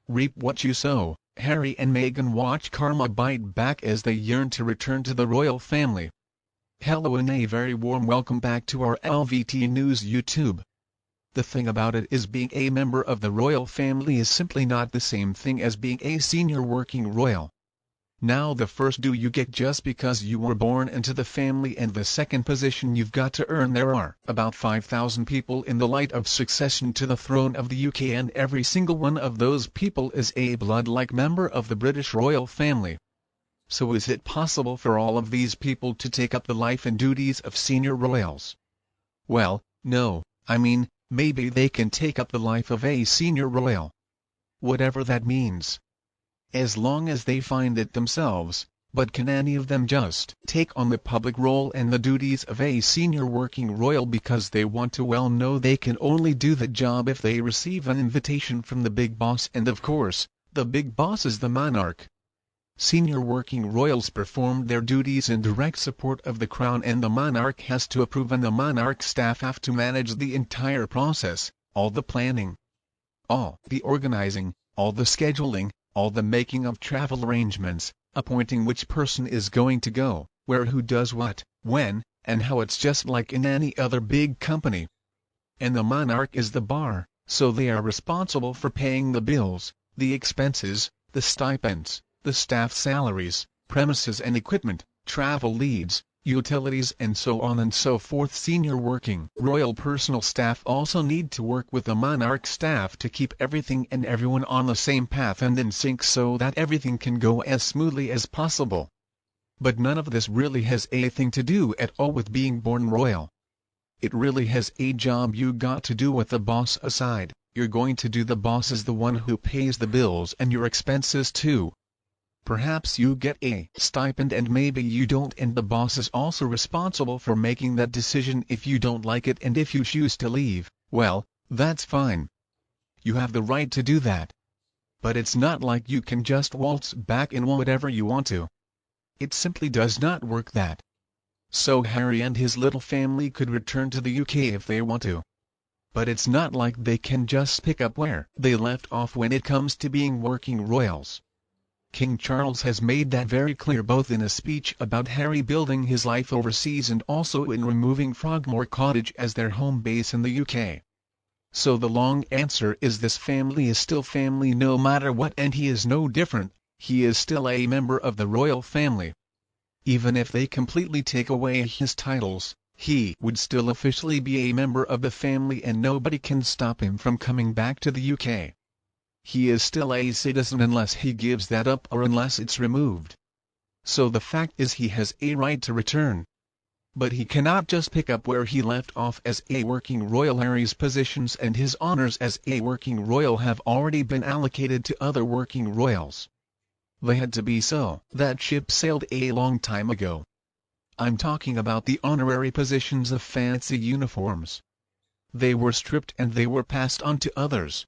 Reap what you sow. Harry and Meghan watch karma bite back as they yearn to return to the royal family. Hello and a very warm welcome back to our LVT News YouTube. The thing about it is, being a member of the royal family is simply not the same thing as being a senior working royal. Now, the first do you get just because you were born into the family, and the second position you've got to earn. There are about 5,000 people in the light of succession to the throne of the UK, and every single one of those people is a blood-like member of the British royal family. So is it possible for all of these people to take up the life and duties of senior royals? Well, no, I mean, maybe they can take up the life of a senior royal. Whatever that means. As long as they find it themselves. But can any of them just take on the public role and the duties of a senior working royal because they want to? Well, no, they can only do the job if they receive an invitation from the big boss, and of course, the big boss is the monarch. Senior working royals perform their duties in direct support of the crown, and the monarch has to approve, and the monarch staff have to manage the entire process, all the planning, all the organizing, all the scheduling, all the making of travel arrangements, appointing which person is going to go, where, who does what, when, and how. It's just like in any other big company. And the monarch is the bar, so they are responsible for paying the bills, the expenses, the stipends, the staff salaries, premises and equipment, travel leads, utilities, and so on and so forth. Senior working royal personal staff also need to work with the monarch staff to keep everything and everyone on the same path and in sync so that everything can go as smoothly as possible. But none of this really has anything to do at all with being born royal. It really has a job you got to do with the boss aside. You're going to do. The boss is the one who pays the bills and your expenses too. Perhaps you get a stipend and maybe you don't, and the boss is also responsible for making that decision if you don't like it, and if you choose to leave, well, that's fine. You have the right to do that. But it's not like you can just waltz back in whatever you want to. It simply does not work that. So Harry and his little family could return to the UK if they want to. But it's not like they can just pick up where they left off when it comes to being working royals. King Charles has made that very clear, both in a speech about Harry building his life overseas and also in removing Frogmore Cottage as their home base in the UK. So the long answer is, this family is still family no matter what, and he is no different. He is still a member of the royal family. Even if they completely take away his titles, he would still officially be a member of the family, and nobody can stop him from coming back to the UK. He is still a citizen unless he gives that up or unless it's removed. So the fact is, he has a right to return. But he cannot just pick up where he left off as a working royal. Harry's positions and his honors as a working royal have already been allocated to other working royals. They had to be, so that ship sailed a long time ago. I'm talking about the honorary positions of fancy uniforms. They were stripped and they were passed on to others.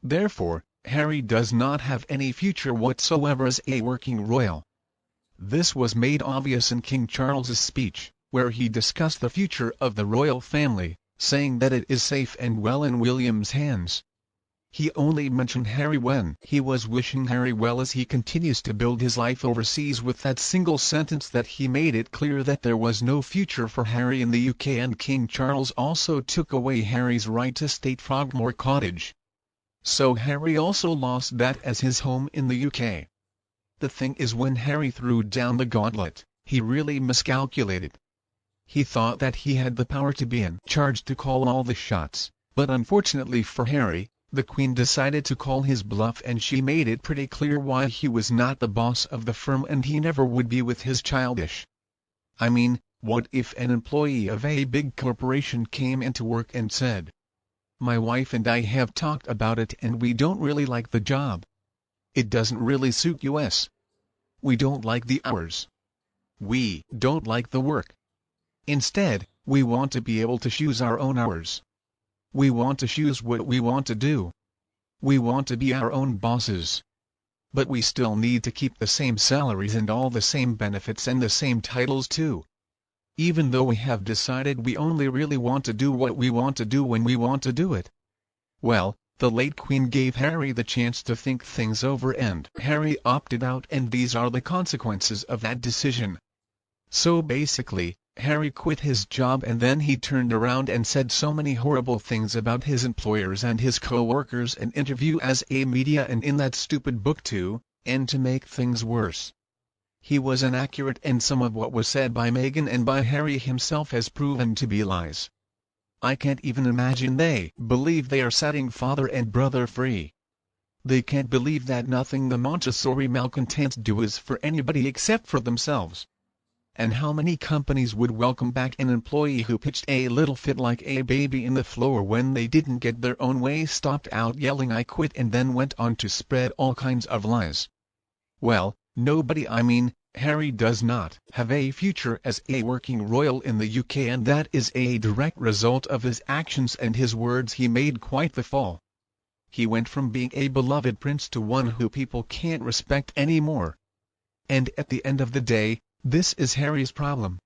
Therefore, Harry does not have any future whatsoever as a working royal. This was made obvious in King Charles's speech, where he discussed the future of the royal family, saying that it is safe and well in William's hands. He only mentioned Harry when he was wishing Harry well as he continues to build his life overseas. With that single sentence that he made it clear that there was no future for Harry in the UK, and King Charles also took away Harry's right to stay at Frogmore Cottage. So Harry also lost that as his home in the UK. The thing is, when Harry threw down the gauntlet, he really miscalculated. He thought that he had the power to be in charge, to call all the shots, but unfortunately for Harry, the Queen decided to call his bluff, and she made it pretty clear why he was not the boss of the firm, and he never would be with his childish. I mean, what if an employee of a big corporation came into work and said, "My wife and I have talked about it and we don't really like the job. It doesn't really suit us. We don't like the hours. We don't like the work. Instead, we want to be able to choose our own hours. We want to choose what we want to do. We want to be our own bosses. But we still need to keep the same salaries and all the same benefits and the same titles too. Even though we have decided we only really want to do what we want to do when we want to do it." Well, The late Queen gave Harry the chance to think things over and Harry opted out, and these are the consequences of that decision. So basically, Harry quit his job and then he turned around and said so many horrible things about his employers and his co-workers in interview as a media and in that stupid book too, and to make things worse, he was inaccurate, and some of what was said by Meghan and by Harry himself has proven to be lies. I can't even imagine they believe they are setting father and brother free. They can't believe that nothing the Montessori malcontents do is for anybody except for themselves. And how many companies would welcome back an employee who pitched a little fit like a baby in the floor when they didn't get their own way, stopped out yelling "I quit," and then went on to spread all kinds of lies? Well, nobody. I mean, Harry does not have a future as a working royal in the UK, and that is a direct result of his actions and his words. He made quite the fall. He went from being a beloved prince to one who people can't respect anymore. And at the end of the day, this is Harry's problem.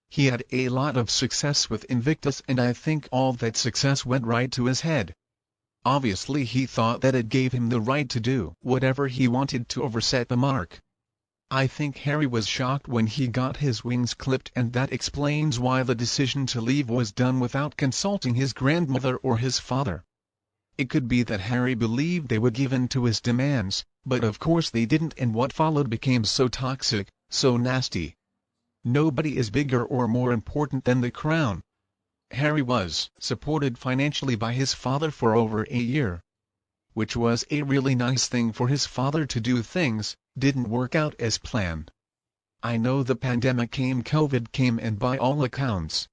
He had a lot of success with Invictus, and I think all that success went right to his head. Obviously he thought that it gave him the right to do whatever he wanted to overset the mark. I think Harry was shocked when he got his wings clipped, and that explains why the decision to leave was done without consulting his grandmother or his father. It could be that Harry believed they would give in to his demands, but of course they didn't, and what followed became so toxic, so nasty. Nobody is bigger or more important than the crown. Harry was supported financially by his father for over a year, which was a really nice thing for his father to do. Things didn't work out as planned. I know the pandemic came, COVID came, and by all accounts,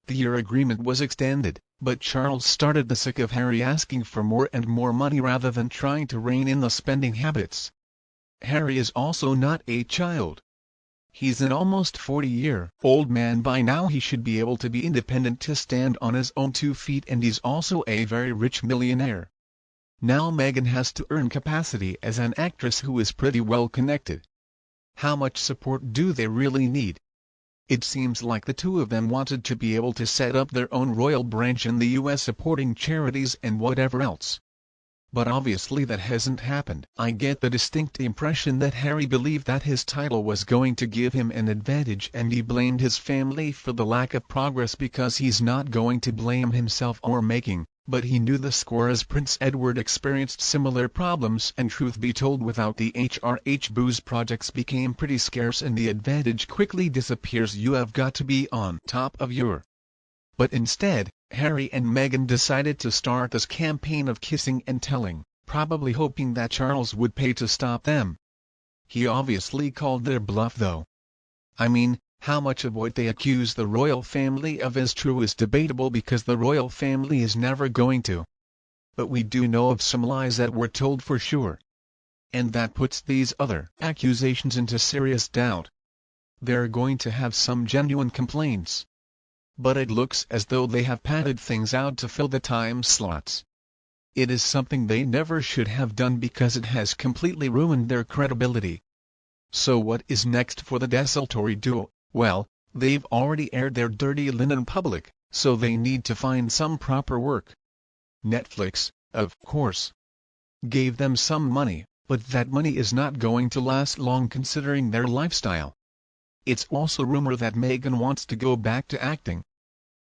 the year agreement was extended, but Charles started the sick of Harry asking for more and more money rather than trying to rein in the spending habits. Harry is also not a child. He's an almost 40-year-old man by now. He should be able to be independent, to stand on his own 2 feet, and he's also a very rich millionaire. Now Meghan has to earn capacity as an actress who is pretty well connected. How much support do they really need? It seems like the two of them wanted to be able to set up their own royal branch in the US, supporting charities and whatever else. But obviously that hasn't happened. I get the distinct impression that Harry believed that his title was going to give him an advantage, and he blamed his family for the lack of progress because he's not going to blame himself or Meghan, but he knew the score as Prince Edward experienced similar problems, and truth be told, without the HRH booze projects became pretty scarce and the advantage quickly disappears. You have got to be on top of your. But instead, Harry and Meghan decided to start this campaign of kissing and telling, probably hoping that Charles would pay to stop them. He obviously called their bluff though. I mean, how much of what they accuse the royal family of is true is debatable, because the royal family is never going to. But we do know of some lies that were told for sure. And that puts these other accusations into serious doubt. They're going to have some genuine complaints. But it looks as though they have padded things out to fill the time slots. It is something they never should have done because it has completely ruined their credibility. So what is next for the desultory duo? Well, they've already aired their dirty linen in public, so they need to find some proper work. Netflix, of course, gave them some money, but that money is not going to last long considering their lifestyle. It's also rumored that Meghan wants to go back to acting,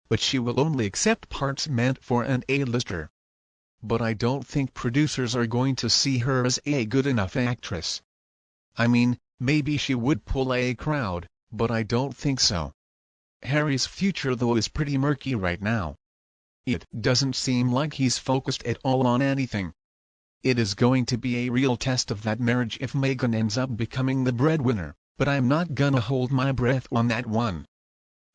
but she will only accept parts meant for an A-lister. But I don't think producers are going to see her as a good enough actress. I mean, maybe she would pull a crowd, but I don't think so. Harry's future though is pretty murky right now. It doesn't seem like he's focused at all on anything. It is going to be a real test of that marriage if Meghan ends up becoming the breadwinner, but I'm not gonna hold my breath on that one.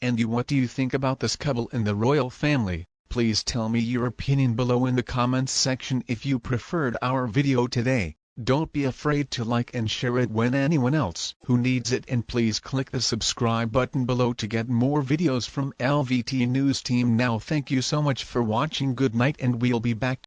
And you, what do you think about this couple in the royal family? Please tell me your opinion below in the comments section. If you preferred our video today, don't be afraid to like and share it with anyone else who needs it, and please click the subscribe button below to get more videos from LVT News Team. Now thank you so much for watching. Good night, and we'll be back.